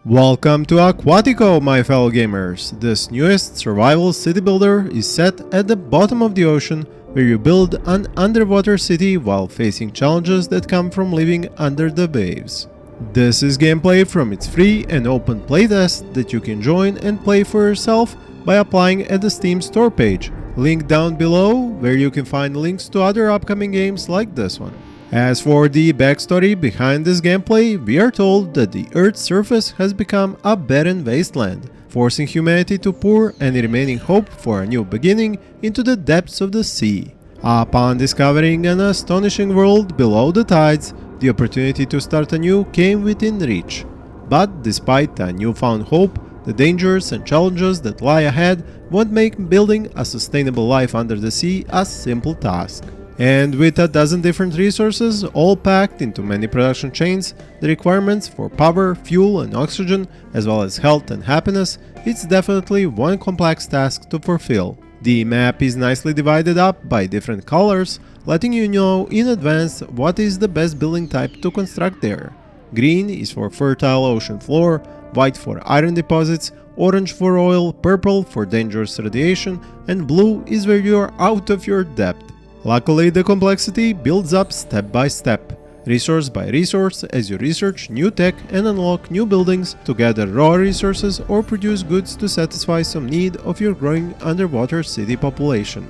Welcome to Aquatico, my fellow gamers. This newest survival city builder is set at the bottom of the ocean, where you build an underwater city while facing challenges that come from living under the waves. This is gameplay from its free and open playtest that you can join and play for yourself by applying at the Steam store page, linked down below, where you can find links to other upcoming games like this one. As for the backstory behind this gameplay, we are told that the Earth's surface has become a barren wasteland, forcing humanity to pour any remaining hope for a new beginning into the depths of the sea. Upon discovering an astonishing world below the tides, the opportunity to start anew came within reach. But despite a newfound hope, the dangers and challenges that lie ahead won't make building a sustainable life under the sea a simple task. And with a dozen different resources, all packed into many production chains, the requirements for power, fuel and oxygen, as well as health and happiness, it's definitely one complex task to fulfill. The map is nicely divided up by different colors, letting you know in advance what is the best building type to construct there. Green is for fertile ocean floor, white for iron deposits, orange for oil, purple for dangerous radiation, and blue is where you are out of your depth. Luckily, the complexity builds up step by step, resource by resource, as you research new tech and unlock new buildings to gather raw resources or produce goods to satisfy some need of your growing underwater city population.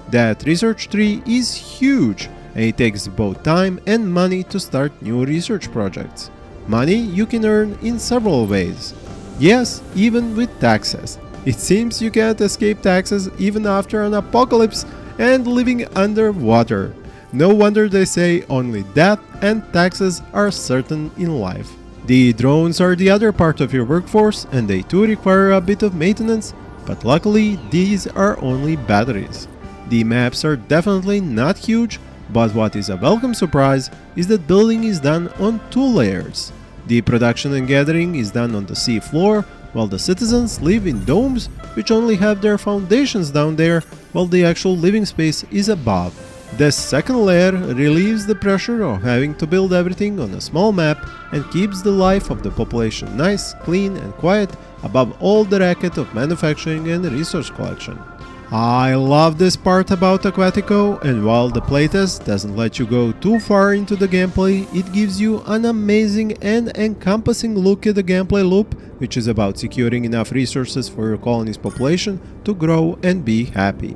That research tree is huge, and it takes both time and money to start new research projects. Money you can earn in several ways. Yes, even with taxes. It seems you can't escape taxes even after an apocalypse and living underwater. No wonder they say only death and taxes are certain in life. The drones are the other part of your workforce, and they too require a bit of maintenance, but luckily these are only batteries. The maps are definitely not huge, but what is a welcome surprise is that building is done on 2 layers. The production and gathering is done on the sea floor, while the citizens live in domes which only have their foundations down there, while the actual living space is above. This second layer relieves the pressure of having to build everything on a small map and keeps the life of the population nice, clean and quiet above all the racket of manufacturing and resource collection. I love this part about Aquatico, and while the playtest doesn't let you go too far into the gameplay, it gives you an amazing and encompassing look at the gameplay loop, which is about securing enough resources for your colony's population to grow and be happy.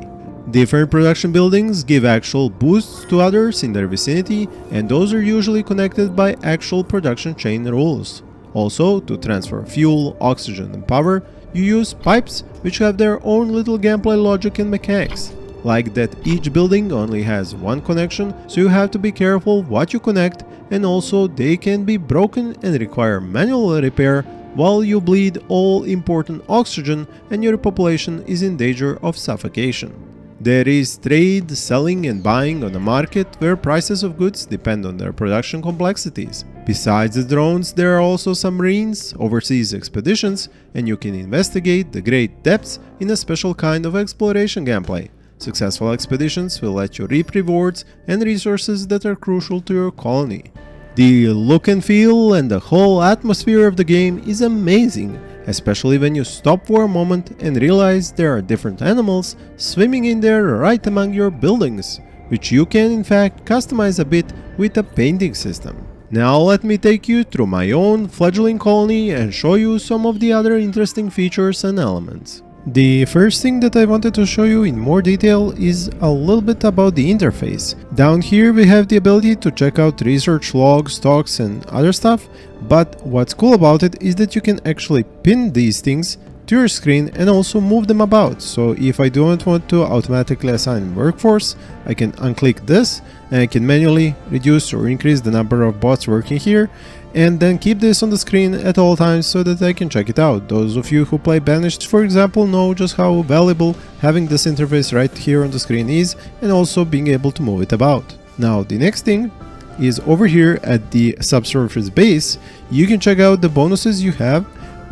Different production buildings give actual boosts to others in their vicinity, and those are usually connected by actual production chain rules. Also, to transfer fuel, oxygen and power, you use pipes which have their own little gameplay logic and mechanics. Like that each building only has one connection, so you have to be careful what you connect, and also they can be broken and require manual repair while you bleed all important oxygen and your population is in danger of suffocation. There is trade, selling and buying on a market where prices of goods depend on their production complexities. Besides the drones, there are also some marines, overseas expeditions, and you can investigate the great depths in a special kind of exploration gameplay. Successful expeditions will let you reap rewards and resources that are crucial to your colony. The look and feel and the whole atmosphere of the game is amazing, especially when you stop for a moment and realize there are different animals swimming in there right among your buildings, which you can in fact customize a bit with a painting system. Now let me take you through my own fledgling colony and show you some of the other interesting features and elements. The first thing that I wanted to show you in more detail is a little bit about the interface. Down here we have the ability to check out research logs, stocks and other stuff, but what's cool about it is that you can actually pin these things to your screen and also move them about. So if I don't want to automatically assign workforce, I can unclick this and I can manually reduce or increase the number of bots working here, and then keep this on the screen at all times so that I can check it out. Those of you who play Banished, for example, know just how valuable having this interface right here on the screen is, and also being able to move it about. Now the next thing is over here at the subsurface base, you can check out the bonuses you have,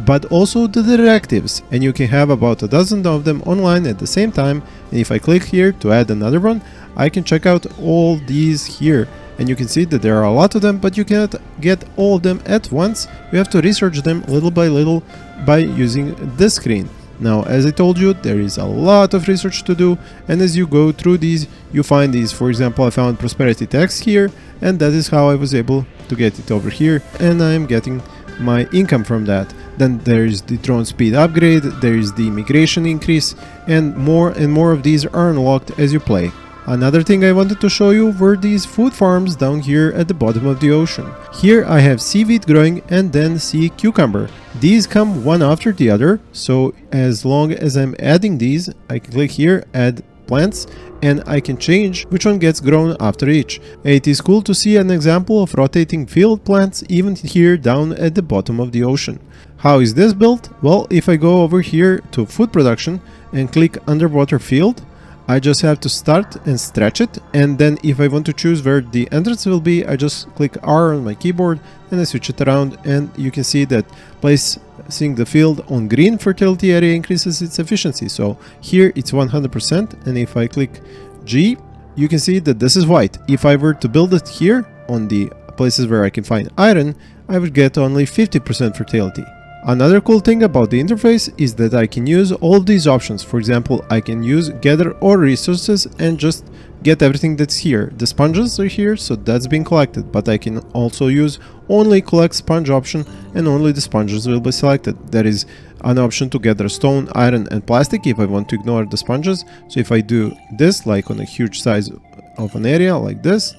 but also the directives, and you can have about a dozen of them online at the same time. And if I click here to add another one, I can check out all these here. and you can see that there are a lot of them, but you cannot get all of them at once. You have to research them little by little by using this screen. Now, as I told you, there is a lot of research to do, and as you go through these, you find these. For example, I found prosperity tax here, and that is how I was able to get it over here, and I am getting my income from that. Then there is the drone speed upgrade, there is the immigration increase, and more of these are unlocked as you play. Another thing I wanted to show you were these food farms down here at the bottom of the ocean. Here I have seaweed growing and then sea cucumber. These come one after the other, so as long as I'm adding these, I click here, add plants, and I can change which one gets grown after each. It is cool to see an example of rotating field plants even here down at the bottom of the ocean. How is this built? Well, if I go over here to food production and click underwater field, I just have to start and stretch it, and then if I want to choose where the entrance will be, I just click R on my keyboard and I switch it around, and you can see that placing the field on green fertility area increases its efficiency. So here it's 100%, and if I click G, you can see that this is white. If I were to build it here on the places where I can find iron, I would get only 50% fertility. Another cool thing about the interface is that I can use all of these options. For example, I can use gather all resources and just get everything that's here. The sponges are here, so that's being collected, but I can also use only collect sponge option, and only the sponges will be selected. There is an option to gather stone, iron and plastic if I want to ignore the sponges. So if I do this, like on a huge size of an area like this,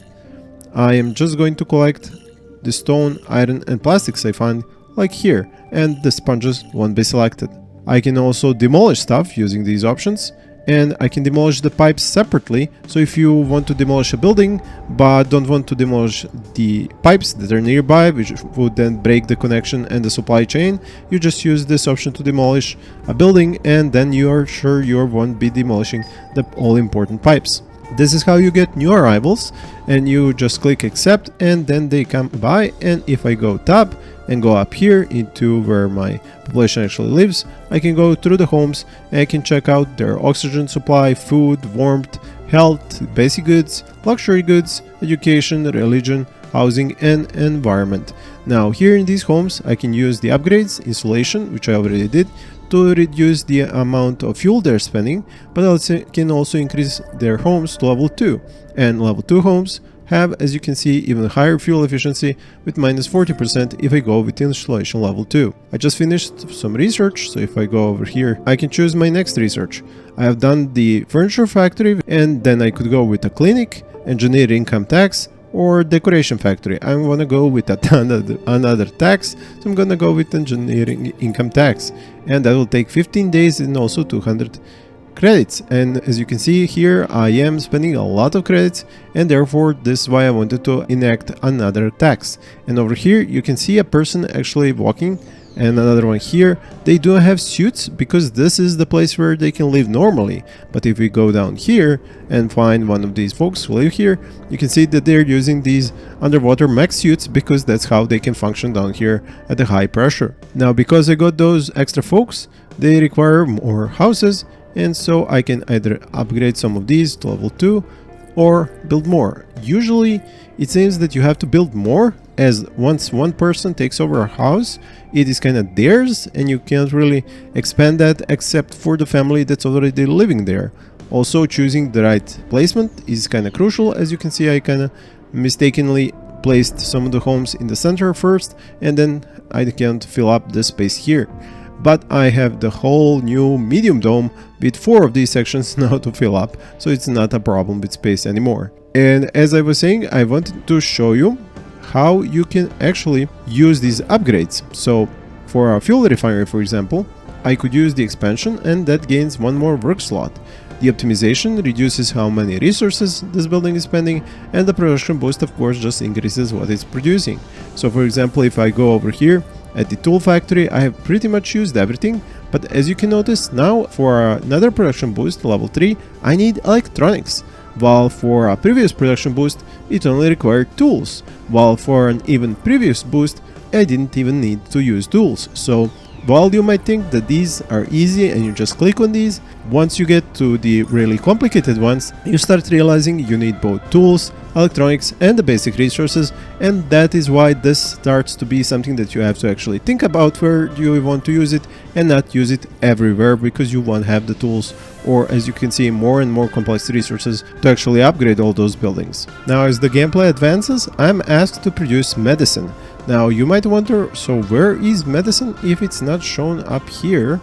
I am just going to collect the stone, iron and plastics I find, like here, and the sponges won't be selected. I can also demolish stuff using these options, and I can demolish the pipes separately. So if you want to demolish a building but don't want to demolish the pipes that are nearby, which would then break the connection and the supply chain, you just use this option to demolish a building, and then you are sure you won't be demolishing the all important pipes. This is how you get new arrivals, and you just click accept and then they come by. And if I go tab and go up here into where my population actually lives, I can go through the homes and I can check out their oxygen supply, food, warmth, health, basic goods, luxury goods, education, religion, housing and environment. Now here in these homes I can use the upgrades, installation, which I already did, to reduce the amount of fuel they're spending, but I can also increase their homes to level 2, and level 2 homes have, as you can see, even higher fuel efficiency with minus 40% if I go with installation level 2. I just finished some research, so if I go over here, I can choose my next research. I have done the furniture factory, and then I could go with a clinic, engineer income tax, or decoration factory. I want to go with another tax, so I'm gonna go with engineering income tax, and that will take 15 days and also 200 credits. And as you can see here, I am spending a lot of credits, and therefore this is why I wanted to enact another tax. And over here you can see a person actually walking, and another one here. They do have suits because this is the place where they can live normally. But if we go down here and find one of these folks who live here, you can see that they're using these underwater mech suits because that's how they can function down here at the high pressure. Now, because I got those extra folks, they require more houses, and so I can either upgrade some of these to level 2 or build more. Usually it seems that you have to build more, as once one person takes over a house, it is kind of theirs and you can't really expand that except for the family that's already living there. Also, choosing the right placement is kind of crucial. As you can see, I kind of mistakenly placed some of the homes in the center first, and then I can't fill up the space here. But I have the whole new medium dome with 4 of these sections now to fill up, so it's not a problem with space anymore. And as I was saying, I wanted to show you how you can actually use these upgrades. So for a fuel refinery, for example, I could use the expansion, and that gains 1 more work slot. The optimization reduces how many resources this building is spending, and the production boost, of course, just increases what it's producing. So for example, if I go over here at the tool factory, I have pretty much used everything, but as you can notice now, for another production boost, level 3, I need electronics, while for a previous production boost, it only required tools, while for an even previous boost, I didn't even need to use tools. So while you might think that these are easy and you just click on these, once you get to the really complicated ones, you start realizing you need both tools, electronics, and the basic resources, and that is why this starts to be something that you have to actually think about where you want to use it and not use it everywhere, because you won't have the tools, or as you can see, more and more complex resources to actually upgrade all those buildings. Now, as the gameplay advances, I'm asked to produce medicine. Now, you might wonder, so where is medicine if it's not shown up here?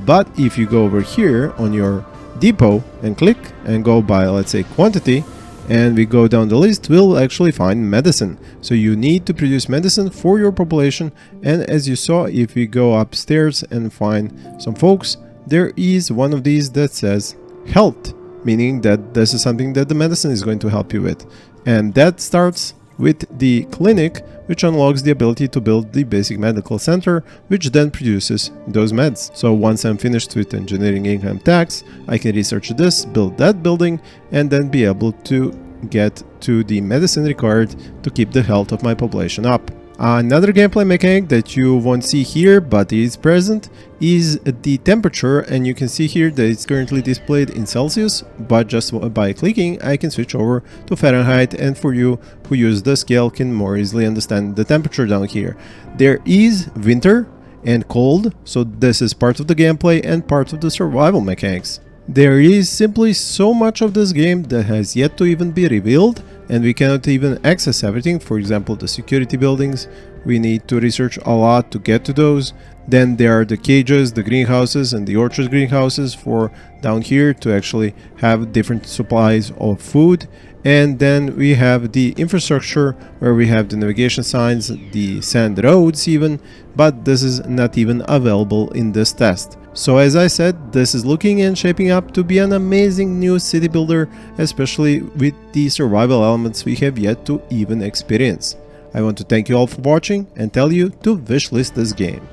But if you go over here on your depot and click and go by, let's say, quantity, and we go down the list, we'll actually find medicine. So you need to produce medicine for your population, and as you saw, if we go upstairs and find some folks, there is one of these that says health, meaning that this is something that the medicine is going to help you with. And that starts with the clinic, which unlocks the ability to build the basic medical center, which then produces those meds. So once I'm finished with engineering income tax, I can research this, build that building, and then be able to get to the medicine required to keep the health of my population up. Another gameplay mechanic that you won't see here but is present is the temperature, and you can see here that it's currently displayed in Celsius, but just by clicking I can switch over to Fahrenheit, and for you who use the scale can more easily understand the temperature down here. There is winter and cold, so this is part of the gameplay and part of the survival mechanics. There is simply so much of this game that has yet to even be revealed, and we cannot even access everything. For example, the security buildings, we need to research a lot to get to those. Then there are the cages, the greenhouses, and the orchard greenhouses for down here to actually have different supplies of food. And then we have the infrastructure where we have the navigation signs, the sand roads even, but this is not even available in this test. So as I said, this is looking and shaping up to be an amazing new city builder, especially with the survival elements we have yet to even experience. I want to thank you all for watching and tell you to wishlist this game.